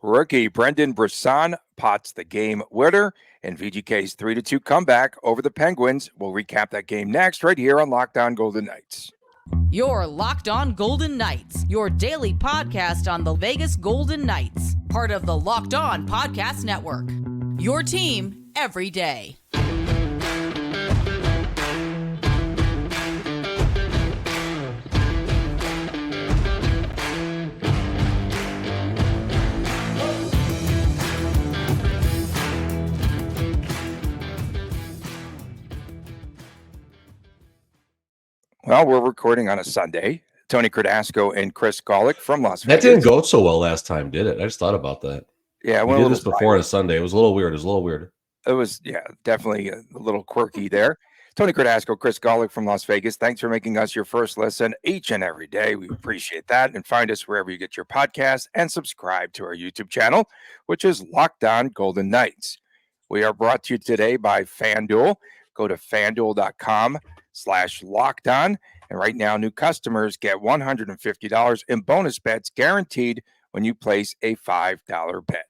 Rookie Brendan Brisson pots the game winner in VGK's 3-2 comeback over the Penguins. We'll recap that game next right here on Locked On Golden Knights. You're Locked On Golden Knights, your daily podcast on the Vegas Golden Knights, part of the Locked On Podcast Network. Your team every day. Well, we're recording on a Sunday. Tony Cardasco and Chris Golick from Las Vegas. That didn't go so well last time, did it? I just thought about that. Yeah, we did this before on a Sunday. It was a little weird. It was, definitely a little quirky there. Tony Cardasco, Chris Golick from Las Vegas. Thanks for making us your first listen each and every day. We appreciate that. And find us wherever you get your podcasts and subscribe to our YouTube channel, which is Locked On Golden Knights. We are brought to you today by FanDuel. Go to FanDuel.com/lockedon. And right now, new customers get $150 in bonus bets guaranteed when you place a $5 bet.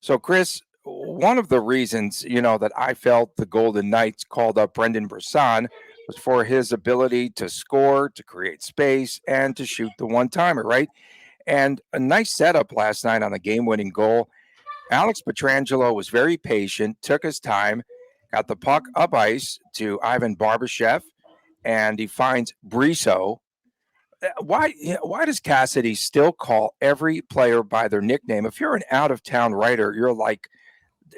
So, Chris, one of the reasons, that I felt the Golden Knights called up Brendan Brisson was for his ability to score, to create space, and to shoot the one-timer, right? And a nice setup last night on the game-winning goal. Alex Pietrangelo was very patient, took his time, got the puck up ice to Ivan Barbashev, and he finds Brisson. Why does Cassidy still call every player by their nickname? If you're an out-of-town writer, you're like,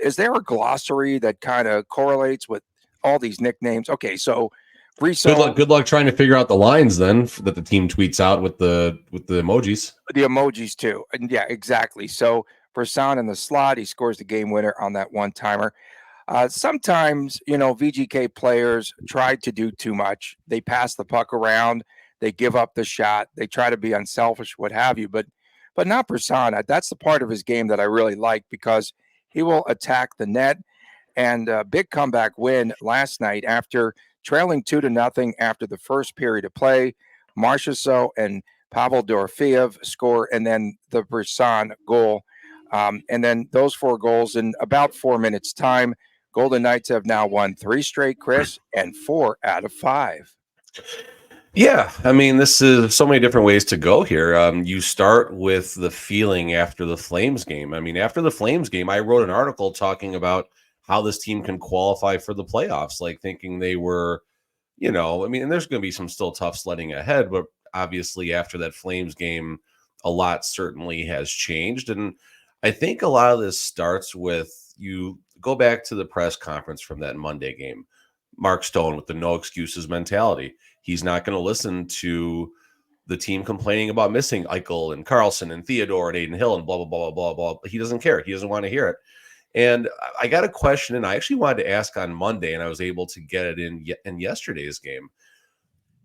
is there a glossary that kind of correlates with all these nicknames? Okay, so Brisson. Good luck trying to figure out the lines then that the team tweets out with the emojis. The emojis too, and yeah, exactly. So Brisson in the slot, he scores the game winner on that one-timer. Sometimes, VGK players try to do too much. They pass the puck around. They give up the shot. They try to be unselfish, what have you. But not Brisson. That's the part of his game that I really like because he will attack the net. And a big comeback win last night after trailing 2-0 after the first period of play. Marchessault and Pavel Dorofeev score, and then the Brisson goal. And then those 4 goals in about 4 minutes' time. Golden Knights have now won 3 straight, Chris, and 4 out of 5. Yeah, I mean, this is so many different ways to go here. You start with the feeling after the Flames game. I mean, after the Flames game, I wrote an article talking about how this team can qualify for the playoffs, like thinking they were, and there's going to be some still tough sledding ahead, but obviously after that Flames game, a lot certainly has changed. And I think a lot of this starts with you go back to the press conference from that Monday game. Mark Stone with the no excuses mentality. He's not going to listen to the team complaining about missing Eichel and Karlsson and Theodore and Aiden Hill and blah, blah, blah, blah, blah. He doesn't care. He doesn't want to hear it. And I got a question, and I actually wanted to ask on Monday, and I was able to get it in yesterday's game.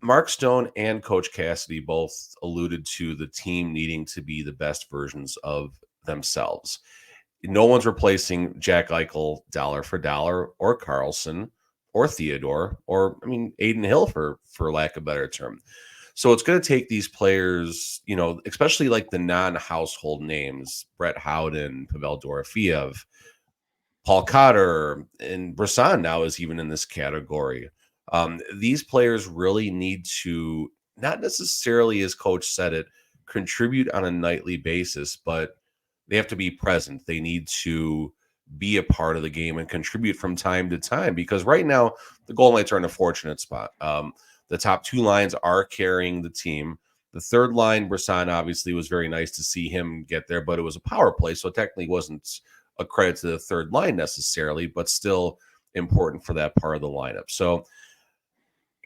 Mark Stone and Coach Cassidy both alluded to the team needing to be the best versions of themselves. No one's replacing Jack Eichel dollar for dollar, or Karlsson, or Theodore, or Aiden Hill for lack of a better term. So it's going to take these players, especially like the non-household names, Brett Howden, Pavel Dorofeev, Paul Cotter, and Brisson now is even in this category. These players really need to, not necessarily as Coach said it, contribute on a nightly basis, but they have to be present. They need to be a part of the game and contribute from time to time, because right now the Golden Knights are in a fortunate spot. The top 2 lines are carrying the team. The third line, Brisson, obviously was very nice to see him get there, but it was a power play, so it technically wasn't a credit to the third line necessarily, but still important for that part of the lineup. So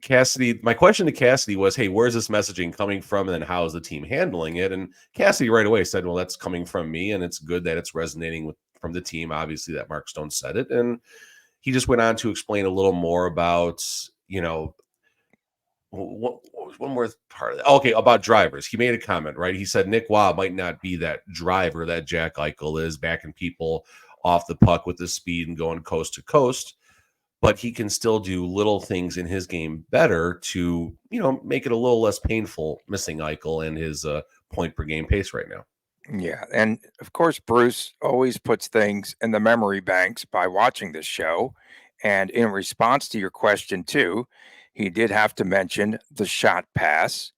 Cassidy, my question to Cassidy was, hey, where's this messaging coming from, and then how is the team handling it? And Cassidy right away said, well, that's coming from me, and it's good that it's resonating from the team. Obviously, that Mark Stone said it, and he just went on to explain a little more about, what was one more part of that? Okay, about drivers. He made a comment, right? He said Nick Waugh might not be that driver that Jack Eichel is, backing people off the puck with his speed and going coast to coast, but he can still do little things in his game better to, make it a little less painful missing Eichel and his point per game pace right now. Yeah. And of course, Bruce always puts things in the memory banks by watching this show. And in response to your question, too, he did have to mention the shot pass.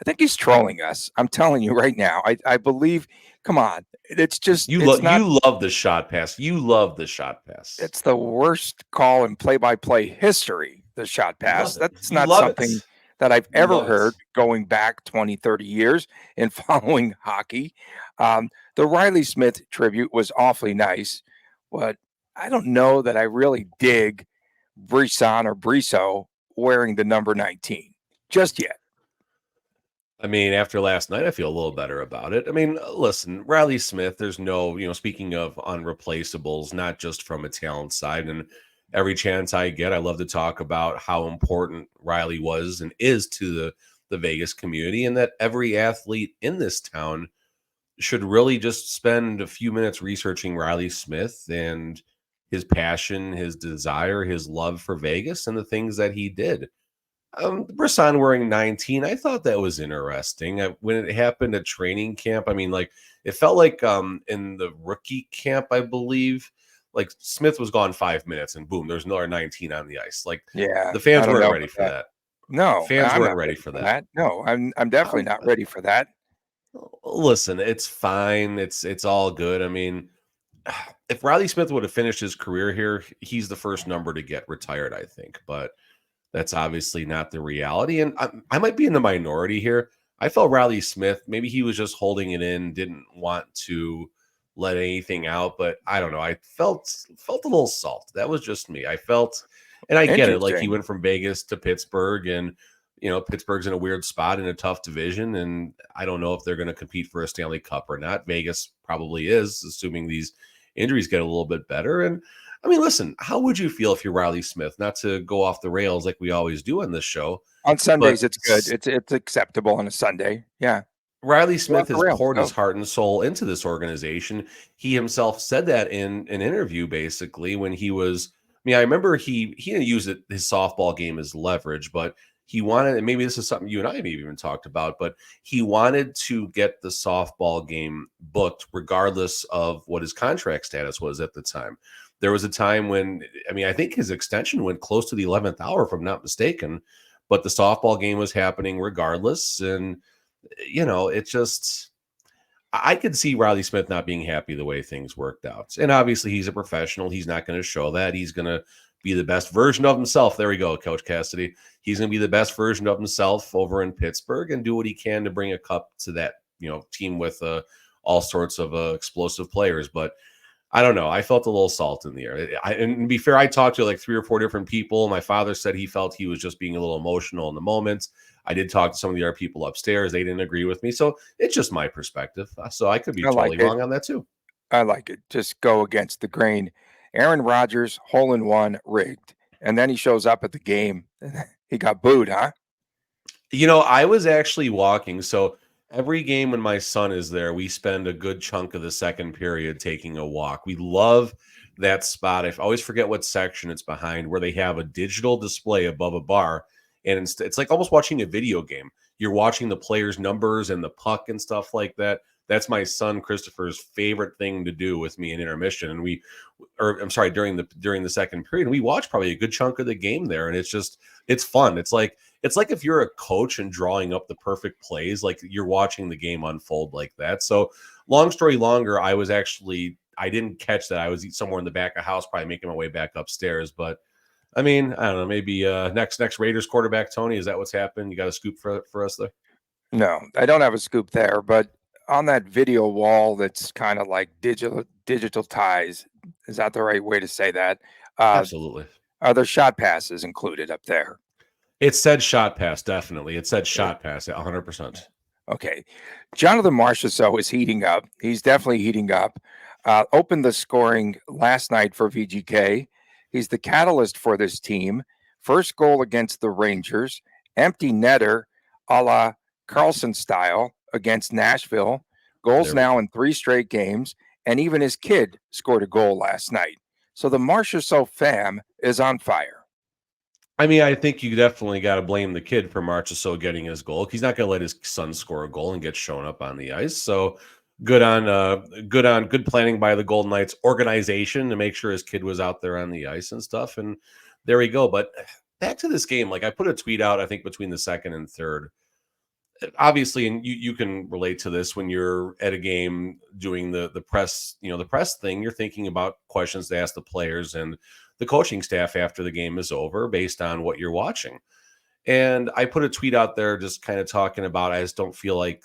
I think he's trolling us. I'm telling you right now. I believe, come on. It's just, it's not, You love the shot pass. You love the shot pass. it's the worst call in play by play history, the shot You pass. love it. That's You not love it. something that I've You ever love it. heard going back 20, 30 years in following hockey. The Riley Smith tribute was awfully nice, but I don't know that I really dig Brisson or Brisso wearing the number 19 just yet. I mean, after last night, I feel a little better about it. I mean, listen, Riley Smith, there's no, speaking of unreplaceables, not just from a talent side. And every chance I get, I love to talk about how important Riley was and is to the Vegas community, and that every athlete in this town should really just spend a few minutes researching Riley Smith and his passion, his desire, his love for Vegas, and the things that he did. Brisson wearing 19, I thought that was interesting. When it happened at training camp, I mean, like, it felt like in the rookie camp, I believe, like Smith was gone 5 minutes and boom, there's another 19 on the ice. Like, Yeah, the I fans don't weren't know ready about for that. that. No, Fans I'm weren't not ready ready for for that. that. No, I'm definitely Um, not ready for that. Listen, it's fine. It's all good. I mean, if Riley Smith would have finished his career here, he's the first number to get retired, I think. But that's obviously not the reality. And I might be in the minority here. I felt Riley Smith, maybe he was just holding it in, didn't want to let anything out. But I don't know. I felt a little salt. That was just me. I felt, and I get it. Like, he Interesting. went from Vegas to Pittsburgh, and Pittsburgh's in a weird spot in a tough division. And I don't know if they're going to compete for a Stanley Cup or not. Vegas probably is, assuming these injuries get a little bit better. And I mean, listen, how would you feel if you're Riley Smith? Not to go off the rails like we always do on this show, On but Sundays, it's good. It's acceptable on a Sunday. Yeah, Riley go off Smith the has rails. poured his Go. heart and soul into this organization. He himself said that in an interview, basically, when he was. I mean, I remember he didn't use his softball game as leverage, but he wanted, and maybe this is something you and I maybe even talked about, but he wanted to get the softball game booked regardless of what his contract status was at the time. There was a time when, I mean, I think his extension went close to the 11th hour, if I'm not mistaken, but the softball game was happening regardless. And, it just, I could see Riley Smith not being happy the way things worked out. And obviously, he's a professional. He's not going to show that. He's going to be the best version of himself. There we go, Coach Cassidy. He's going to be the best version of himself over in Pittsburgh and do what he can to bring a cup to that, team with all sorts of explosive players. But I don't know. I felt a little salt in the air. And to be fair, I talked to like 3 or 4 different people. My father said he felt he was just being a little emotional in the moment. I did talk to some of the other people upstairs. They didn't agree with me. So it's just my perspective. So I could be I like totally it. wrong on that too. I like it. Just go against the grain. Aaron Rodgers, hole in one, rigged. And then he shows up at the game. He got booed, huh? I was actually walking. So every game when my son is there, we spend a good chunk of the second period taking a walk. We love that spot. I always forget what section it's behind, where they have a digital display above a bar. And it's like almost watching a video game. You're watching the players' numbers and the puck and stuff like that. That's my son Christopher's favorite thing to do with me in intermission. And during the second period, we watch probably a good chunk of the game there. And it's fun. It's like if you're a coach and drawing up the perfect plays, like you're watching the game unfold like that. So long story longer, I didn't catch that. I was somewhere in the back of the house, probably making my way back upstairs. But I mean, I don't know, maybe next Raiders quarterback, Tony, is that what's happened? You got a scoop for us there? No, I don't have a scoop there, but on that video wall that's kind of like digital ties, is that the right way to say that? Uh, Absolutely. are there shot passes included up there? It said shot pass, definitely. It said shot pass at 100%. Okay. Jonathan Marchessault is heating up. He's definitely heating up. Opened the scoring last night for VGK. He's the catalyst for this team. First goal against the Rangers. Empty netter a la Carlson style against Nashville. Goals now in 3 straight games. And even his kid scored a goal last night. So the Marchessault fam is on fire. I mean, I think you definitely got to blame the kid for Marchessault getting his goal. He's not going to let his son score a goal and get shown up on the ice. So good planning by the Golden Knights organization to make sure his kid was out there on the ice and stuff. And there we go. But back to this game, like I put a tweet out, I think between the second and third. Obviously, and you can relate to this when you're at a game doing the press, the press thing, you're thinking about questions to ask the players and the coaching staff after the game is over based on what you're watching. And I put a tweet out there just kind of talking about, I just don't feel like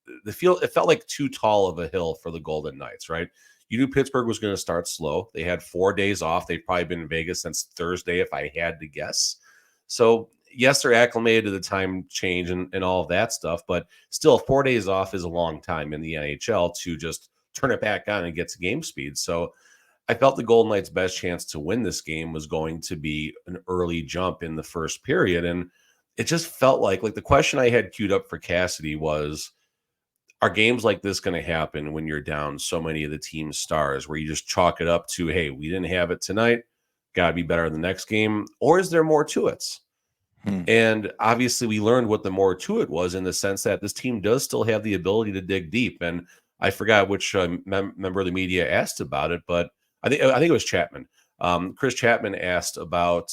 it felt like too tall of a hill for the Golden Knights, right? You knew Pittsburgh was going to start slow. They had 4 days off. They've probably been in Vegas since Thursday, if I had to guess. So yes, they're acclimated to the time change and all of that stuff, but still 4 days off is a long time in the NHL to just turn it back on and get to game speed. So I felt the Golden Knights' best chance to win this game was going to be an early jump in the first period. And it just felt like the question I had queued up for Cassidy was, are games like this going to happen when you're down so many of the team's stars where you just chalk it up to, hey, we didn't have it tonight, got to be better in the next game? Or is there more to it? And obviously we learned what the more to it was, in the sense that this team does still have the ability to dig deep. And I forgot which member of the media asked about it, but I think it was Chapman. Chris Chapman asked about,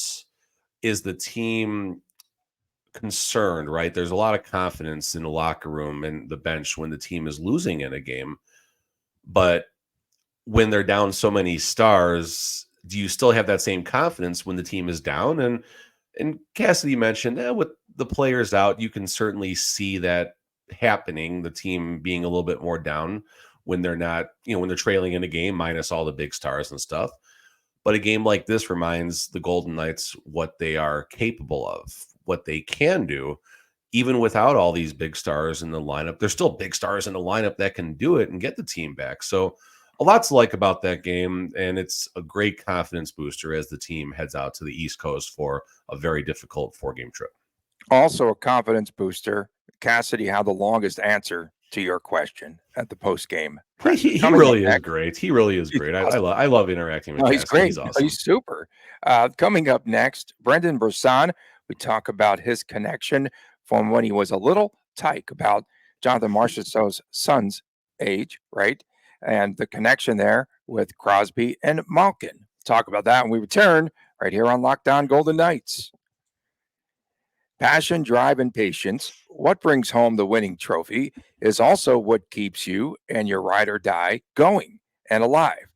is the team concerned, right? There's a lot of confidence in the locker room and the bench when the team is losing in a game. But when they're down so many stars, do you still have that same confidence when the team is down? And Cassidy mentioned with the players out, you can certainly see that happening, the team being a little bit more down when they're not, when they're trailing in a game, minus all the big stars and stuff. But a game like this reminds the Golden Knights what they are capable of, what they can do, even without all these big stars in the lineup. There's still big stars in the lineup that can do it and get the team back. So a lot to like about that game, and it's a great confidence booster as the team heads out to the East Coast for a very difficult 4-game trip. Also a confidence booster. Cassidy had the longest answer to your question at the post game. He really is great. He really is great. I love interacting with him. He's great. He's awesome. He's super. Coming up next, Brendan Brisson. We talk about his connection from when he was a little tyke about Jonathan Marchessault's son's age, right? And the connection there with Crosby and Malkin. Talk about that when we return right here on Locked On Golden Knights. Passion, drive, and patience. What brings home the winning trophy is also what keeps you and your ride or die going and alive.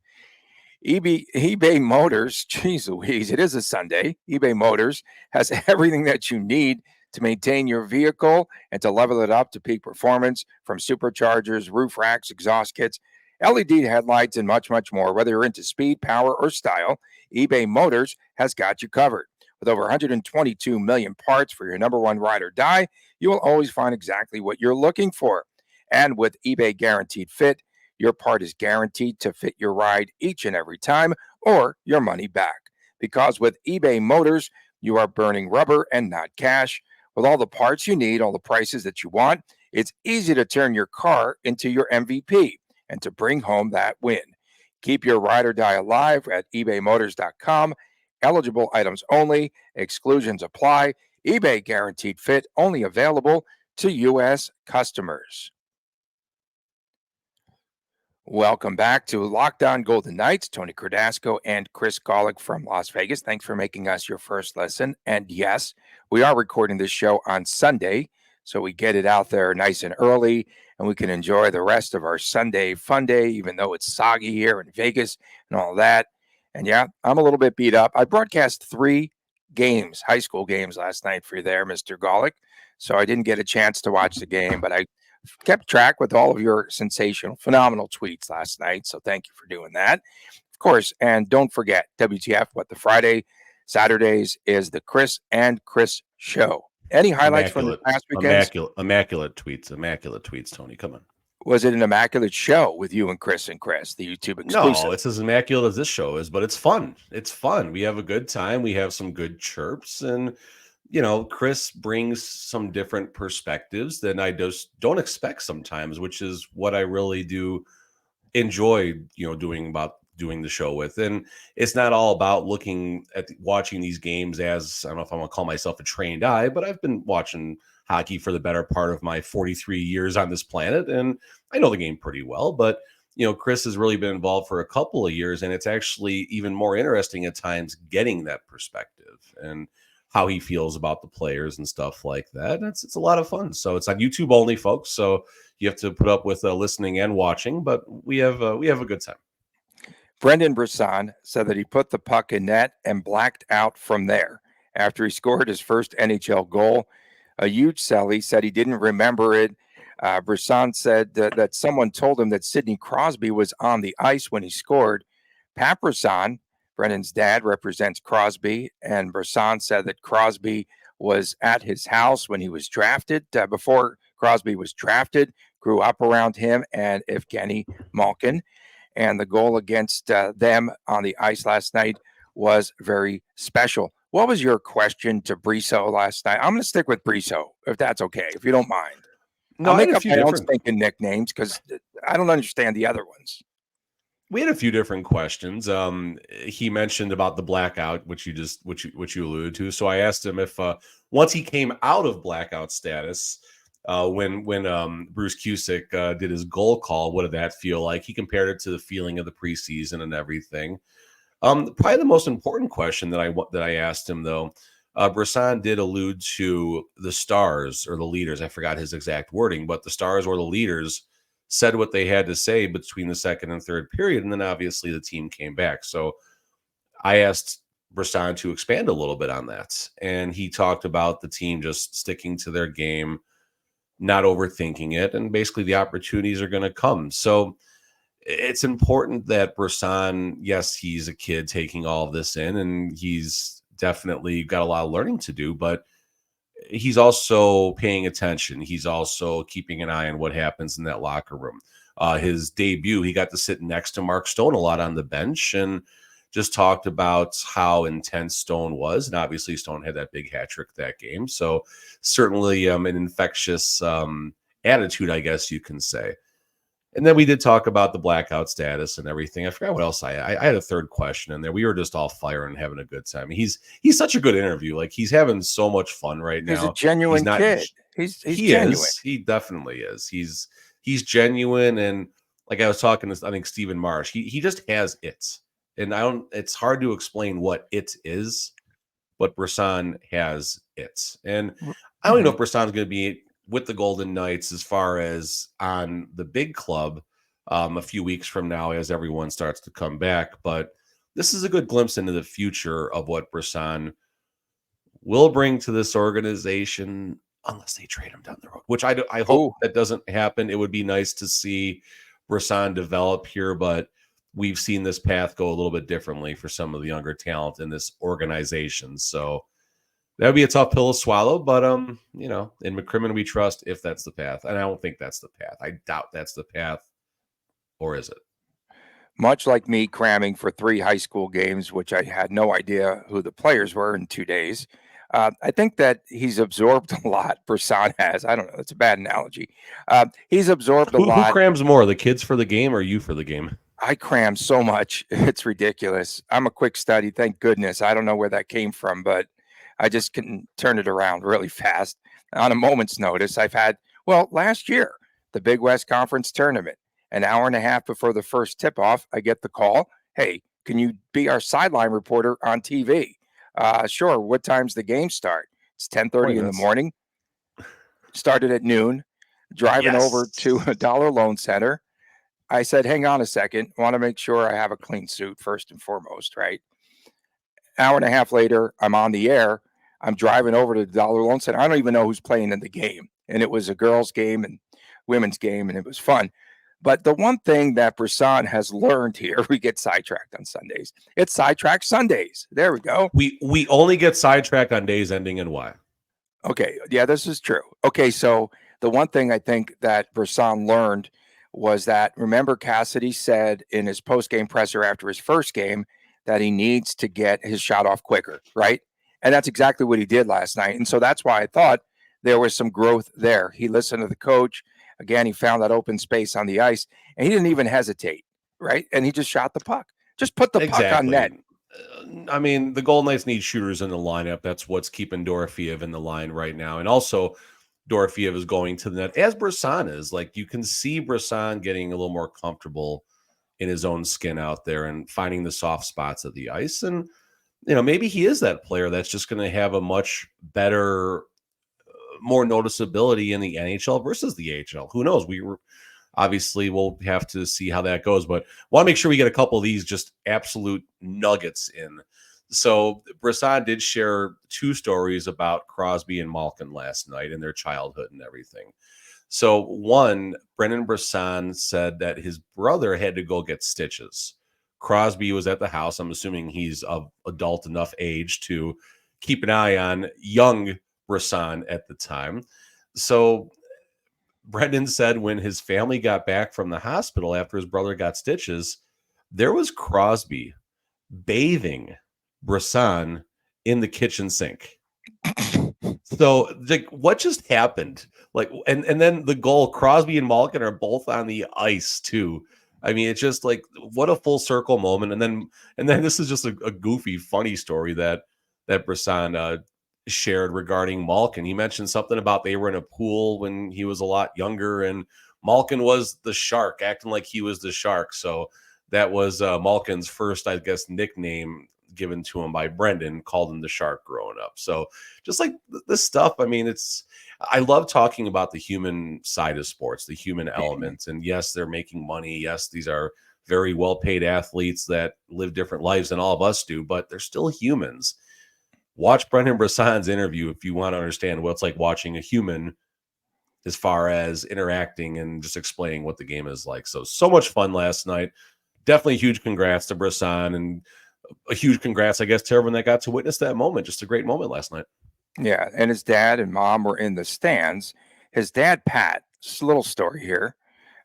eBay Motors, geez Louise, it is a Sunday. eBay Motors has everything that you need to maintain your vehicle and to level it up to peak performance, from superchargers, roof racks, exhaust kits, LED headlights, and much, much more. Whether you're into speed, power, or style, eBay Motors has got you covered. With over 122 million parts for your number one ride or die, you will always find exactly what you're looking for. And with eBay Guaranteed Fit, your part is guaranteed to fit your ride each and every time, or your money back. Because with eBay Motors, you are burning rubber and not cash. With all the parts you need, all the prices that you want, it's easy to turn your car into your MVP and to bring home that win. Keep your ride or die alive at ebaymotors.com. Eligible items only. Exclusions apply. eBay Guaranteed Fit only available to U.S. customers. Welcome back to Locked On Golden Knights. Tony Cardasco and Chris Golick from Las Vegas. Thanks for making us your first listen. And yes, we are recording this show on Sunday, so we get it out there nice and early, and we can enjoy the rest of our Sunday fun day, even though it's soggy here in Vegas and all that. And yeah, I'm a little bit beat up. I broadcast 3 games, high school games last night for you there, Mr. Golick. So I didn't get a chance to watch the game, but I kept track with all of your sensational, phenomenal tweets last night. So thank you for doing that. Of course, and don't forget, WTF, What the Friday, Saturdays is the Chris and Chris Show. Any highlights from the past weekend? Immaculate tweets, Tony. Come on. Was it an immaculate show with you and Chris, the YouTube exclusive? No, it's as immaculate as this show is, but it's fun. It's fun. We have a good time. We have some good chirps, and Chris brings some different perspectives than I just don't expect sometimes, which is what I really do enjoy, doing the show with. And it's not all about watching these games as, I don't know if I'm going to call myself a trained eye, but I've been watching hockey for the better part of my 43 years on this planet, and I know the game pretty well. But Chris has really been involved for a couple of years, and it's actually even more interesting at times getting that perspective and how he feels about the players and stuff like that. And it's a lot of fun. So it's on YouTube only, folks. So you have to put up with listening and watching, but we have a good time. Brendan Brisson said that he put the puck in net and blacked out from there after he scored his first NHL goal. A huge sell. He said he didn't remember it. Brisson said that someone told him that Sidney Crosby was on the ice when he scored. Pat Brisson, Brendan's dad, represents Crosby, and Brisson said that Crosby was at his house when he was drafted. Before Crosby was drafted, grew up around him and Evgeny Malkin, and the goal against them on the ice last night was very special. What was your question to Brisson last night? I'm going to stick with Brisson, if that's okay, if you don't mind. No, I'll I make had a up few my own different. stinking nicknames because I don't understand the other ones. We had a few different questions. He mentioned about the blackout, which you alluded to. So I asked him if once he came out of blackout status, when Bruce Cusick did his goal call, what did that feel like? He compared it to the feeling of the preseason and everything. Probably the most important question that I asked him, though, Brisson did allude to the stars or the leaders. I forgot his exact wording, but the stars or the leaders said what they had to say between the second and third period, and then obviously the team came back. So I asked Brisson to expand a little bit on that, and he talked about the team just sticking to their game, not overthinking it, and basically the opportunities are going to come. So it's important that Brisson, yes, he's a kid taking all of this in, and he's definitely got a lot of learning to do, but he's also paying attention. He's also keeping an eye on what happens in that locker room. His debut, he got to sit next to Mark Stone a lot on the bench and just talked about how intense Stone was. And obviously Stone had that big hat trick that game. So certainly an infectious attitude, I guess you can say. And then we did talk about the blackout status and everything. I forgot what else I had a third question in there. We were just all firing and having a good time. He's such a good interview. Like, he's having so much fun right now. He's a genuine kid. He's genuine. He definitely is. He's genuine. And like I was talking to, I think, Stephen Marsh, he just has it. And it's hard to explain what it is, but Brisson has it. And I don't even know if Brisson's going to be with the Golden Knights as far as on the big club a few weeks from now as everyone starts to come back. But this is a good glimpse into the future of what Brisson will bring to this organization, unless they trade him down the road, which I hope that doesn't happen. It would be nice to see Brisson develop here, but we've seen this path go a little bit differently for some of the younger talent in this organization. So that would be a tough pill to swallow, but in McCrimmon we trust, if that's the path. And I don't think that's the path. I doubt that's the path. Or is it? Much like me cramming for 3 high school games, which I had no idea who the players were in 2 days. I think that he's absorbed a lot. Brisson has. I don't know. It's a bad analogy. He's absorbed a lot. Who crams more, the kids for the game or you for the game? I cram so much. It's ridiculous. I'm a quick study. Thank goodness. I don't know where that came from, but I just can turn it around really fast on a moment's notice. I've had, last year, the Big West Conference tournament, an hour and a half before the first tip-off, I get the call. Hey, can you be our sideline reporter on TV? Sure. What time's the game start? It's 10:30 in the morning. Started at noon. Driving over to a Dollar Loan Center. I said, hang on a second. Want to make sure I have a clean suit first and foremost, right? Hour and a half later, I'm on the air. I'm driving over to the Dollar Loan Center. I don't even know who's playing in the game. And it was a girls' game and women's game, and it was fun. But the one thing that Brisson has learned here, we get sidetracked on Sundays. It's Sidetrack Sundays. There we go. We only get sidetracked on days ending in Y. Okay. Yeah, this is true. Okay, so the one thing I think that Brisson learned was that, remember, Cassidy said in his post-game presser after his first game that he needs to get his shot off quicker, right? And that's exactly what he did last night. And so that's why I thought there was some growth there. He listened to the coach. Again, he found that open space on the ice, and he didn't even hesitate, right? And he just shot the puck. Just put the puck on net. I mean, the Golden Knights need shooters in the lineup. That's what's keeping Dorofeev in the line right now. And also, Dorofeev is going to the net, as Brisson is. Like, you can see Brisson getting a little more comfortable in his own skin out there and finding the soft spots of the ice. And, maybe he is that player that's just going to have a much better, more noticeability in the NHL versus the AHL. Who knows? Obviously, we'll have to see how that goes, but want to make sure we get a couple of these just absolute nuggets in. So Brisson did share 2 stories about Crosby and Malkin last night and their childhood and everything. So one, Brendan Brisson said that his brother had to go get stitches. Crosby was at the house. I'm assuming he's of adult enough age to keep an eye on young Brisson at the time. So Brendan said when his family got back from the hospital after his brother got stitches, there was Crosby bathing Brisson in the kitchen sink. So, like, what just happened? Like, and then the goal, Crosby and Malkin are both on the ice too. I mean, it's just like, what a full circle moment. And then this is just a goofy, funny story that Brisson shared regarding Malkin. He mentioned something about they were in a pool when he was a lot younger, and Malkin was the shark, acting like he was the shark. So that was Malkin's first, I guess, nickname given to him by Brendan, called him the shark growing up. So just like this stuff, I mean, I love talking about the human side of sports, the human element. And yes, they're making money. Yes, these are very well-paid athletes that live different lives than all of us do, but they're still humans. Watch Brendan Brisson's interview if you want to understand what it's like watching a human as far as interacting and just explaining what the game is like. So much fun last night. Definitely huge congrats to Brisson, and a huge congrats, I guess, to everyone that got to witness that moment. Just a great moment last night. Yeah, and his dad and mom were in the stands. His dad, Pat, just a little story here.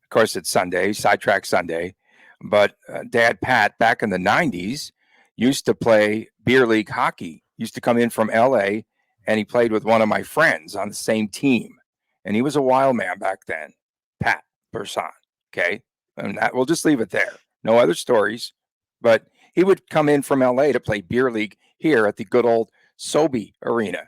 Of course, it's Sunday, Sidetrack Sunday. But Dad, Pat, back in the 90s, used to play beer league hockey. Used to come in from L.A., and he played with one of my friends on the same team. And he was a wild man back then, Pat Brisson. Okay, and we'll just leave it there. No other stories. But he would come in from L.A. to play beer league here at the good old Sobe Arena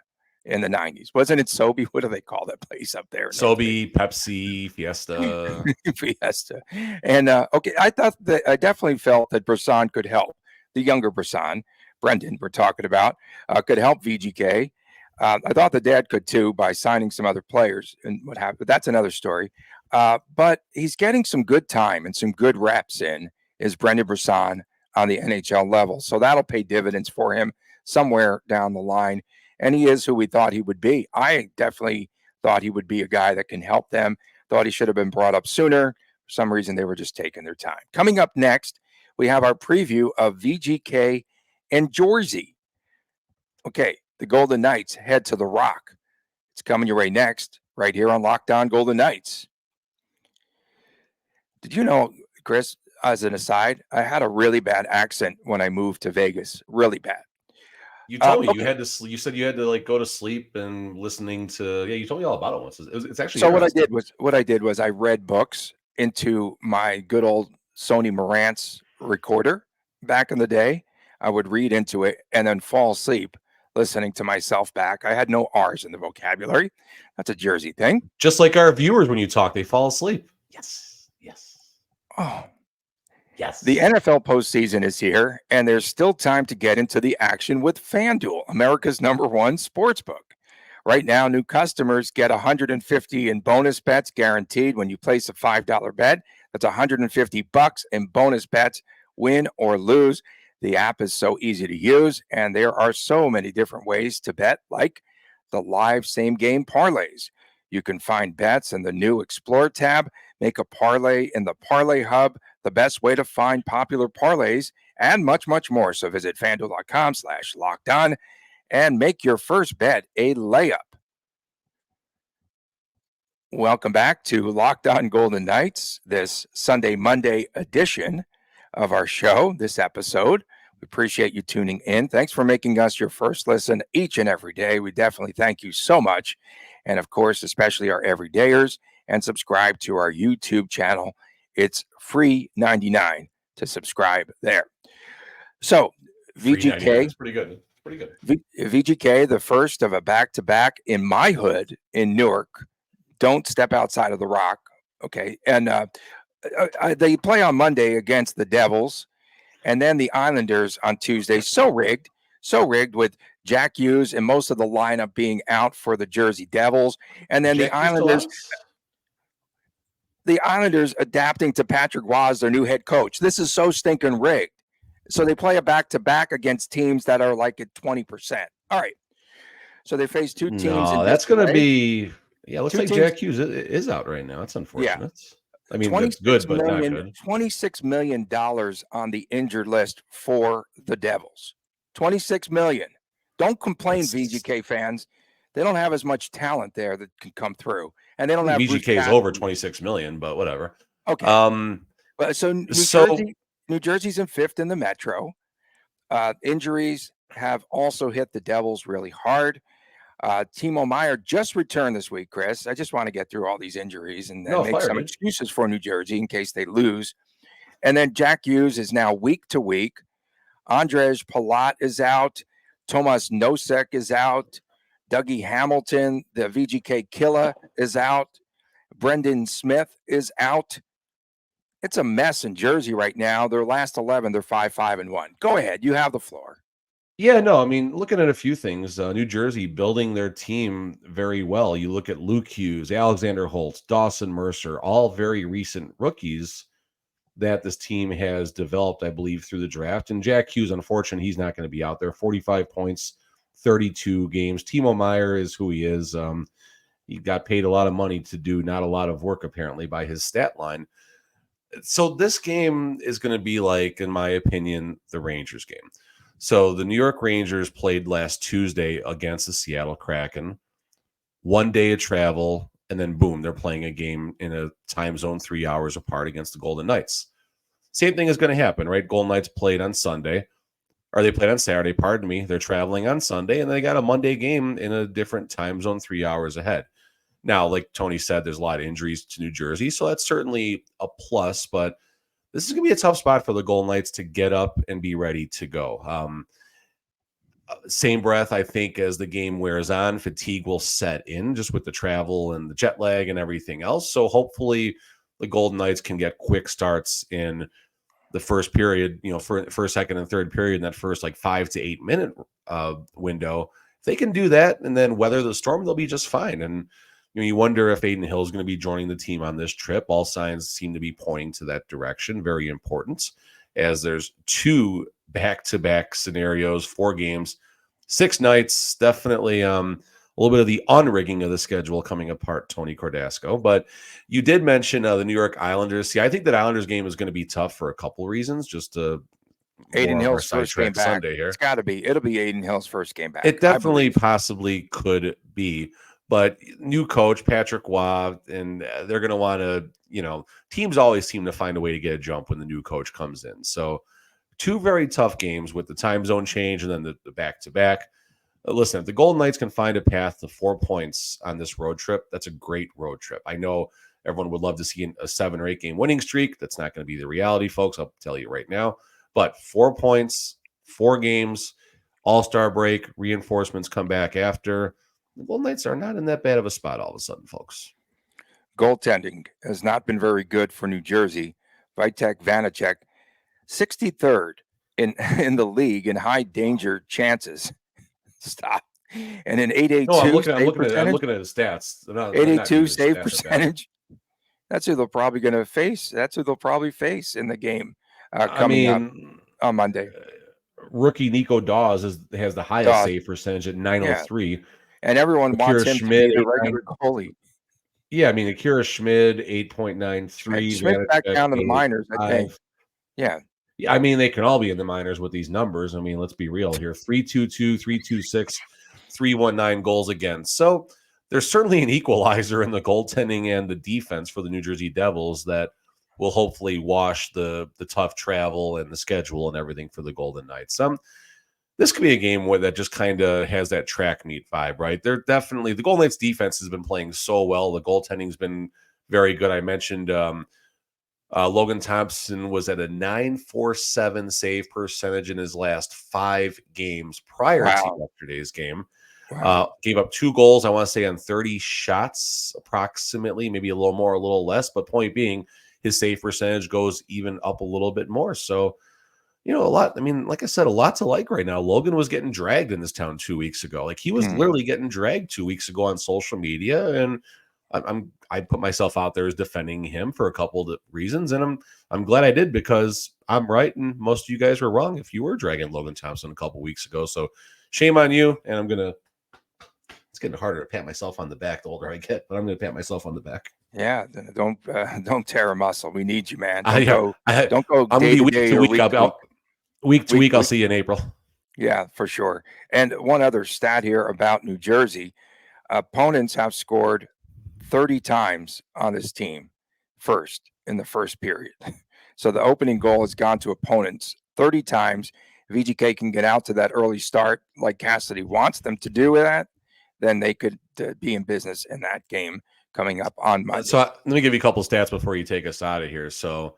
in the 90s. Wasn't it Sobe? What do they call that place up there? Sobe, Pepsi, Fiesta. Fiesta. And okay, I definitely felt that Brisson could help. The younger Brisson, Brendan, we're talking about, could help VGK. I thought the dad could too by signing some other players and what happened. But that's another story. But he's getting some good time and some good reps in, is Brendan Brisson on the NHL level. So that'll pay dividends for him somewhere down the line. And he is who we thought he would be. I definitely thought he would be a guy that can help them. Thought he should have been brought up sooner. For some reason, they were just taking their time. Coming up next, we have our preview of VGK and Jersey. Okay, the Golden Knights head to the Rock. It's coming your way next, right here on Locked On Golden Knights. Did you know, Chris, as an aside, I had a really bad accent when I moved to Vegas. Really bad. You told me you had to. You said you had to like go to sleep and listening to. Yeah, you told me all about it once. It's actually. So what I did was I read books into my good old Sony Marantz recorder back in the day. I would read into it and then fall asleep listening to myself back. I had no R's in the vocabulary. That's a Jersey thing. Just like our viewers, when you talk, they fall asleep. Yes. Oh. Yes. The NFL postseason is here, and there's still time to get into the action with FanDuel, America's #1 sportsbook. Right now, new customers get $150 in bonus bets guaranteed when you place a $5 bet. That's $150 in bonus bets, win or lose. The app is so easy to use, and there are so many different ways to bet, like the live same-game parlays. You can find bets in the new Explore tab, make a parlay in the Parlay Hub, the best way to find popular parlays, and much, much more. So visit FanDuel.com/lockedon and make your first bet a layup. Welcome back to Locked On Golden Knights, this Sunday, Monday edition of our show, this episode. We appreciate you tuning in. Thanks for making us your first listen each and every day. We definitely thank you so much. And of course, especially our everydayers, and subscribe to our YouTube channel. It's free 99 to subscribe there. So VGK, it's pretty good. pretty good. VGK, the first of a back-to-back in my hood in Newark. Don't step outside of the rock, okay? And they play on Monday against the Devils, and then the Islanders on Tuesday. So rigged with Jack Hughes and most of the lineup being out for the Jersey Devils, and then the Islanders adapting to Patrick Roy as their new head coach. This is so stinking rigged. So they play a back-to-back against teams that are like at 20%. All right. So they face two teams. No, that's going to be looks like Jack Hughes is out right now. That's unfortunate. Yeah. I mean, that's good, but not good. $26 million on the injured list for the Devils. $26 million. Don't complain, VGK fans. They don't have as much talent there that can come through. And they don't have VGK is over 26 million, but whatever. Okay. So New Jersey's in fifth in the Metro. Injuries have also hit the Devils really hard. Timo Meier just returned this week, Chris. I just want to get through all these injuries and then make some excuses for New Jersey in case they lose. And then Jack Hughes is now week to week. Andrzej Palat is out. Tomas Nosek is out. Dougie Hamilton, the VGK killer, is out. Brendan Smith is out. It's a mess in Jersey right now. Their last 11, they're 5-5-1. Go ahead. You have the floor. Yeah, no, I mean, looking at a few things, New Jersey building their team very well. You look at Luke Hughes, Alexander Holtz, Dawson Mercer, all very recent rookies that this team has developed, I believe, through the draft. And Jack Hughes, unfortunately, he's not going to be out there. 45 points, 32 games. Timo Meier is who he is. He got paid a lot of money to do not a lot of work, apparently, by his stat line. So this game is going to be like, in my opinion, the Rangers game. So the New York Rangers played last Tuesday against the Seattle Kraken. 1 day of travel, and then boom, they're playing a game in a time zone 3 hours apart against the Golden Knights. Same thing is going to happen, right? Golden Knights played on Sunday, or they played on Saturday, pardon me. They're traveling on Sunday, and they got a Monday game in a different time zone 3 hours ahead. Now, like Tony said, there's a lot of injuries to New Jersey, so that's certainly a plus, but this is going to be a tough spot for the Golden Knights to get up and be ready to go. Same breath, I think, as the game wears on, fatigue will set in just with the travel and the jet lag and everything else. So hopefully the Golden Knights can get quick starts in the first period, first, second, and third period, in that first 5 to 8 minute window. If they can do that and then weather the storm, they'll be just fine. And you wonder if Aiden Hill is going to be joining the team on this trip. All signs seem to be pointing to that direction. Very important, as there's 2 back-to-back scenarios, 4 games, 6 nights. Definitely a little bit of the unrigging of the schedule coming apart, Tony Cordasco. But you did mention the New York Islanders. See, I think that Islanders game is going to be tough for a couple of reasons. Just Aiden Hill's first game back. Sunday here. It's got to be. It'll be Aiden Hill's first game back. It definitely possibly could be. But new coach, Patrick Roy, and they're going to want to, teams always seem to find a way to get a jump when the new coach comes in. So 2 very tough games with the time zone change and then the back-to-back. Listen, if the Golden Knights can find a path to 4 points on this road trip, that's a great road trip. I know everyone would love to see a 7 or 8 game winning streak. That's not going to be the reality, folks. I'll tell you right now. But 4 points, 4 games, All-Star break, reinforcements come back after. The Golden Knights are not in that bad of a spot all of a sudden, folks. Goaltending has not been very good for New Jersey. Vitek Vanacek, 63rd in the league in high danger chances. Stop. And an 882 I'm looking at his stats. 882 save percentage. That's who they're probably going to face. That's who they'll probably face in the game coming up on Monday. Rookie Nico Dawes has the highest save percentage at 903. Yeah. And everyone wants him Schmid, to be a regular goalie. Yeah, I mean, Akira Schmid, 8.93. Schmid back down to the minors, I think. Yeah. Yeah, I mean, they can all be in the minors with these numbers. I mean, let's be real here. 322, 326, 319 goals against. So there's certainly an equalizer in the goaltending and the defense for the New Jersey Devils that will hopefully wash the tough travel and the schedule and everything for the Golden Knights. This could be a game where that just kind of has that track meet vibe, right? They're definitely, the Golden Knights' defense has been playing so well. The goaltending's been very good. I mentioned Logan Thompson was at a .947 save percentage in his last 5 games prior to yesterday's game. Wow. Gave up 2 goals, I want to say, on 30 shots approximately, maybe a little more, a little less. But point being, his save percentage goes even up a little bit more. So, a lot. I mean, like I said, a lot to like right now. Logan was getting dragged in this town 2 weeks ago. Like he was literally getting dragged 2 weeks ago on social media, and I put myself out there as defending him for a couple of reasons, and I'm glad I did, because I'm right and most of you guys were wrong if you were dragging Logan Thompson a couple weeks ago. So shame on you, and it's getting harder to pat myself on the back the older I get, but I'm gonna pat myself on the back. Yeah, don't tear a muscle. We need you, man. I'm gonna be week to week. Week to week, I'll see you in April. Yeah, for sure. And one other stat here about New Jersey: opponents have scored 30 times on this team in the first period. So the opening goal has gone to opponents 30 times. If VGK can get out to that early start like Cassidy wants them to do that, then they could be in business in that game coming up on Monday. So let me give you a couple stats before you take us out of here. So,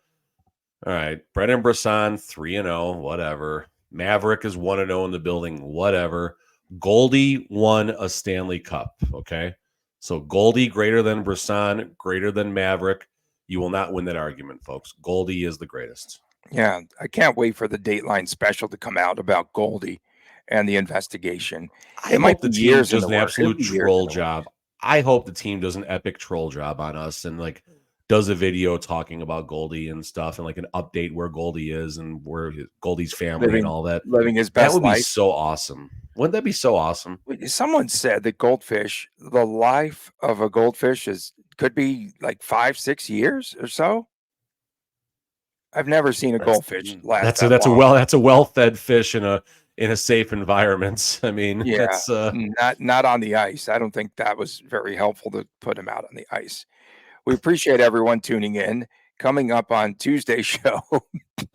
all right, Brendan Brisson 3-0, whatever. Maverick is 1-0 in the building, whatever. Goldie won a Stanley Cup. Okay, so Goldie greater than Brisson, greater than Maverick. You will not win that argument, folks. Goldie is the greatest. Yeah, I can't wait for the Dateline special to come out about Goldie and the investigation. I hope the team does an absolute troll job. I hope the team does an epic troll job on us and does a video talking about Goldie and stuff, and an update where Goldie is and where Goldie's family and all that. Living his best life. That would be so awesome. Wouldn't that be so awesome? Someone said that the life of a goldfish could be 5-6 years or so. I've never seen a goldfish last. That's a well-fed fish in a safe environment. I mean, yeah, that's not on the ice. I don't think that was very helpful to put him out on the ice. We appreciate everyone tuning in. Coming up on Tuesday's show.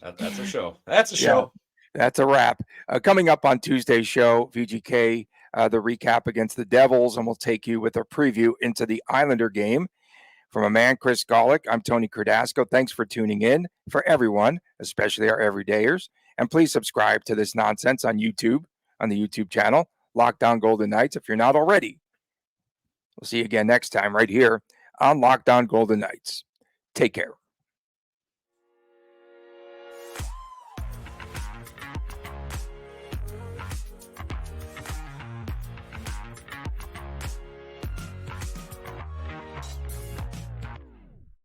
That's a show. That's a show. That's a wrap. Coming up on Tuesday's show, VGK, the recap against the Devils, and we'll take you with a preview into the Islander game. From a man, Chris Golick, I'm Tony Cardasco. Thanks for tuning in. For everyone, especially our everydayers. And please subscribe to this nonsense on YouTube, on the YouTube channel, Locked On Golden Knights, if you're not already. We'll see you again next time right here on Locked On Golden Knights. Take care.